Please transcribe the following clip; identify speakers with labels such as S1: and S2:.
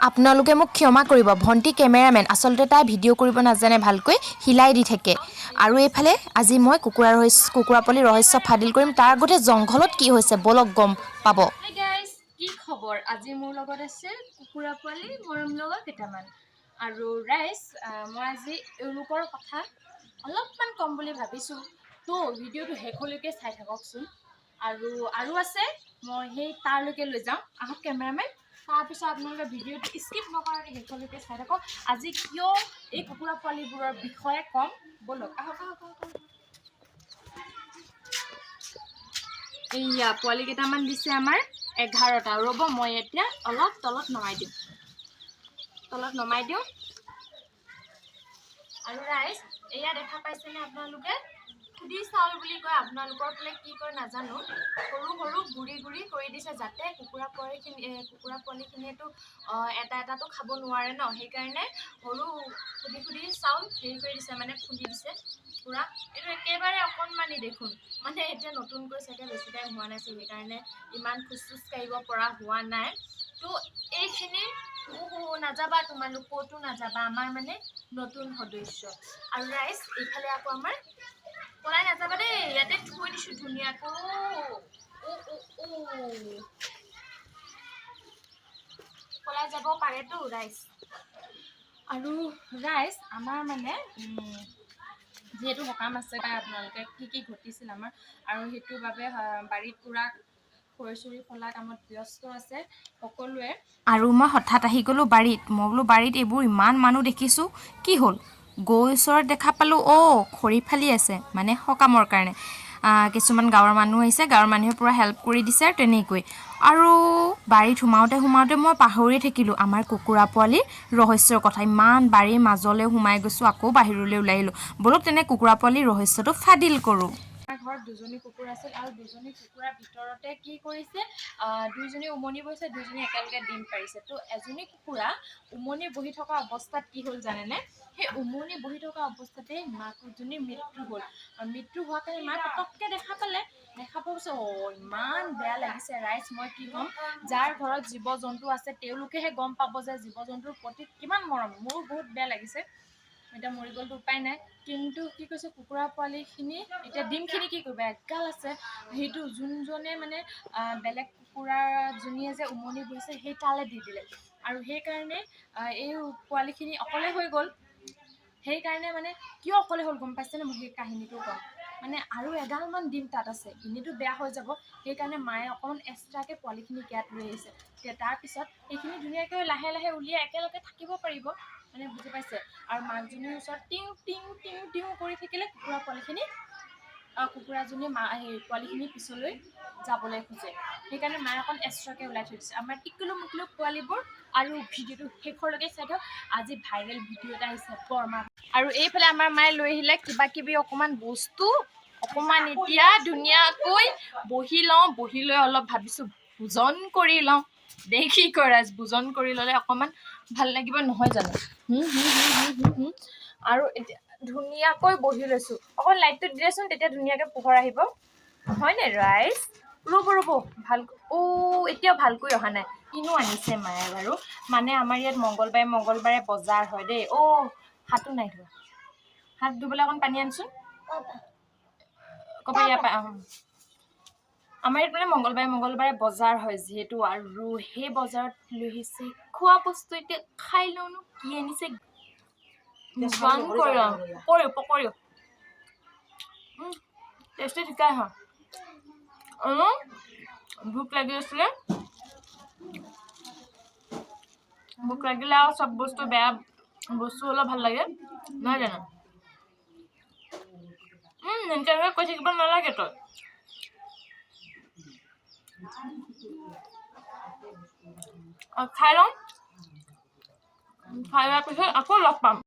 S1: আপোনালোকে মোক ক্ষমা কৰিব, ভণ্টি কেমেৰামেন, আচলতে তাই ভিডিঅ' কৰিব নাজানে ভালকৈ, হিলাই দি থাকে। আৰু এইফালে আজি মই কুকুৰা পোৱালি ৰহস্য ফাদিল কৰিম। তাৰ আগতে জংঘলত কি হৈছে বলক গম পাব।
S2: হাই গাইজ, কি খবৰ? আজি মোৰ লগত আছে কুকুৰা পোৱালি মৰম লগা কেইটামান। আৰু ৰাইজ, মই আজি এওঁলোকৰ কথা অলপমান ক'ম বুলি ভাবিছোঁ, তো ভিডিঅ'টো শেষলৈকে চাই থাককচোন। আৰু আছে, মই সেই তাৰলৈকে লৈ যাওঁ, আহক কেমেৰামেন। তাৰপিছত আপোনালোকে ভিডিঅ'টো স্কিপ নকৰাকৈ শেষলৈকে চাই থাকক। আজি কিয় এই কুকুৰা পোৱালিবোৰৰ বিষয়ে ক'ম, ব'লক আহক। এইয়া পোৱালি কেইটামান দিছে আমাৰ 11টা। ৰ'ব, মই এতিয়া অলপ তলত নমাই দিওঁ। আৰু ৰাইজ, এয়া দেখা পাইছেনে আপোনালোকে? খুদি চাউল বুলি কয়, আপোনালোকৰ ফালে কি কয় নাজানো। সৰু সৰু গুৰি কৰি দিছে, যাতে কুকুৰা পোৱালিখিনিয়েতো এটা এটাতো খাব নোৱাৰে ন, সেইকাৰণে সৰু খুদি চাউল হেৰি কৰি দিছে, মানে খুন্দি দিছে পুৰা। এইটো একেবাৰে অকণমানি দেখোন, মানে এতিয়া নতুনকৈ চাগে বেছি টাইম হোৱা নাছিল, সেইকাৰণে ইমান খোজ কাঢ়িব পৰা হোৱা নাই। তো এইখিনি নাযাবা, তোমালোক ক'তো নাযাবা, আমাৰ মানে নতুন সদস্য। আৰু ৰাইজ, এইফালে আকৌ আমাৰ পলাই নাযাবা দেই, ইয়াতে থৈ দিছোঁ ধুনীয়াকৈ। পলাই যাব পাৰেতো ৰাইজ। আৰু ৰাইজ, আমাৰ মানে যিহেতু সকাম আছে, বা আপোনালোকে কি ঘটিছিল আমাৰ, আৰু সেইটোৰ বাবে বাৰীত পূৰা খৰি চৰি ফলা কামত ব্যস্ত আছে সকলোৱে।
S1: আৰু মই হঠাৎ আহি গ'লোঁ বাৰীত। মই বোলো বাৰীত এইবোৰ ইমান মানুহ দেখিছোঁ, কি হ'ল? গৈ ওচৰত দেখা পালোঁ, খৰি ফালি আছে, মানে সকামৰ কাৰণে। কিছুমান গাঁৱৰ মানুহ আহিছে, গাঁৱৰ মানুহে পূৰা হেল্প কৰি দিছে আৰু তেনেকৈ। আৰু বাৰীত সোমাওঁতে মই পাহৰিয়ে থাকিলোঁ আমাৰ কুকুৰা পোৱালিৰ ৰহস্যৰ কথা। ইমান বাৰীৰ মাজলৈ সোমাই গৈছোঁ, আকৌ বাহিৰলৈ ওলাই আহিলোঁ। ব'লক তেনে কুকুৰা পোৱালিৰ ৰহস্যটো ফাদিল কৰোঁ।
S2: আমাৰ ঘৰত দুজনী কুকুৰ আছিল, আৰু দুজনী কুকুৰাৰ ভিতৰতে কি কৰিছে, দুইজনী উমনি বহিছে, দুইজনী একেলগে ডিম পাৰিছে। তো এজনী কুকুৰা উমনি বহি থকা অৱস্থাত কি হ'ল জানেনে? সেই উমনি বহি থকা অৱস্থাতেই মাকজনীৰ মৃত্যু হ'ল। মৃত্যু হোৱাৰ কাৰণে মাক পটককৈ দেখা পোৱাৰ পিছত ইমান বেয়া লাগিছে ৰাইজ, মই কি ক'ম। যাৰ ঘৰত জীৱ জন্তু আছে তেওঁলোকেহে গম পাব যে জীৱ জন্তুৰ প্ৰতি কিমান মৰম। মোৰো বহুত বেয়া লাগিছে, এতিয়া মৰি গ'লতো উপায় নাই। কিন্তু কি কৈছে, কুকুৰা পোৱালিখিনি এতিয়া ডিমখিনি কি কৰিব, এগাল আছে, সেইটো যোনজনে মানে বেলেগ কুকুৰাজনীয়ে যে উমনি বহিছে সেই তালে দি দিলে। আৰু সেইকাৰণে এই পোৱালিখিনি অকলে হৈ গ'ল। সেইকাৰণে মানে কিয় অকলে হ'ল গম পাইছেনে? মই সেই কাহিনীটো ক'ম। মানে আৰু এগালমান ডিম তাত আছে, এনেইতো বেয়া হৈ যাব। সেইকাৰণে মায়ে অকণমান এক্সট্ৰাকৈ পোৱালিখিনি ইয়াত লৈ আহিছে। তাৰপিছত সেইখিনি ধুনীয়াকৈ লাহে লাহে উলিয়াই একেলগে থাকিব পাৰিব, মানে বুজি পাইছে? আৰু মাকজনীৰ ওচৰত টিং কৰি থাকিলে কুকুৰাজনীয়ে পোৱালিখিনি পিছলৈ যাবলৈ খোজে। সেইকাৰণে মায়ে অকণ এক্সট্ৰাকৈ ওলাই থৈ দিছে আমাৰ টিকলু মুকলু পোৱালিবোৰ। আৰু ভিডিঅ'টো শেষলৈকে চাই দিয়ক, আজি ভাইৰেল ভিডিঅ' এটা আহিছে বৰমা। আৰু এইফালে আমাৰ মায়ে লৈ আহিলে কিবা কিবি অকণমান বস্তু, অকণমান এতিয়া ধুনীয়াকৈ বহি লৈ অলপ ভাবিছোঁ ভোজন কৰি লওঁ। দেখি কৰা, ভোজন কৰি ল'লে অকণমান ভাল লাগিব নহয় জানো? আৰু এতিয়া ধুনীয়াকৈ বহি লৈছোঁ। অকণ লাইটটো দিলেচোন, তেতিয়া ধুনীয়াকৈ পোহৰ আহিব, হয়নে ৰাইজ? ৰ'ব ভাল, এতিয়াও ভালকৈ অহা নাই। কিনো আনিছে মায়ে বাৰু? মানে আমাৰ ইয়াত মংগলবাৰে বজাৰ হয় দেই। হাতো নাই ধোৱা, হাত ধুবলৈ অকণ পানী আনচোন। ক'বা ইয়াৰ পৰা আমাৰ ইয়াত মানে মংগলবাৰে বজাৰ হয় যিহেতু, আৰু সেই বজাৰত লৈ আহিছে খোৱা বস্তু। এতিয়া খাই লওঁনো কি আনিছে। পকৰি টেষ্টি ঠিকাই হয়। ভোক লাগি আছিলে, ভোক লাগিলে আৰু চব বস্তু বেয়া বস্তু অলপ ভাল লাগে নহয় জানো? এনেকৈ কৈ থাকিব নালাগে তই। খাই লওঁ, খাই লোৱাৰ পিছত আকৌ লগ পাম।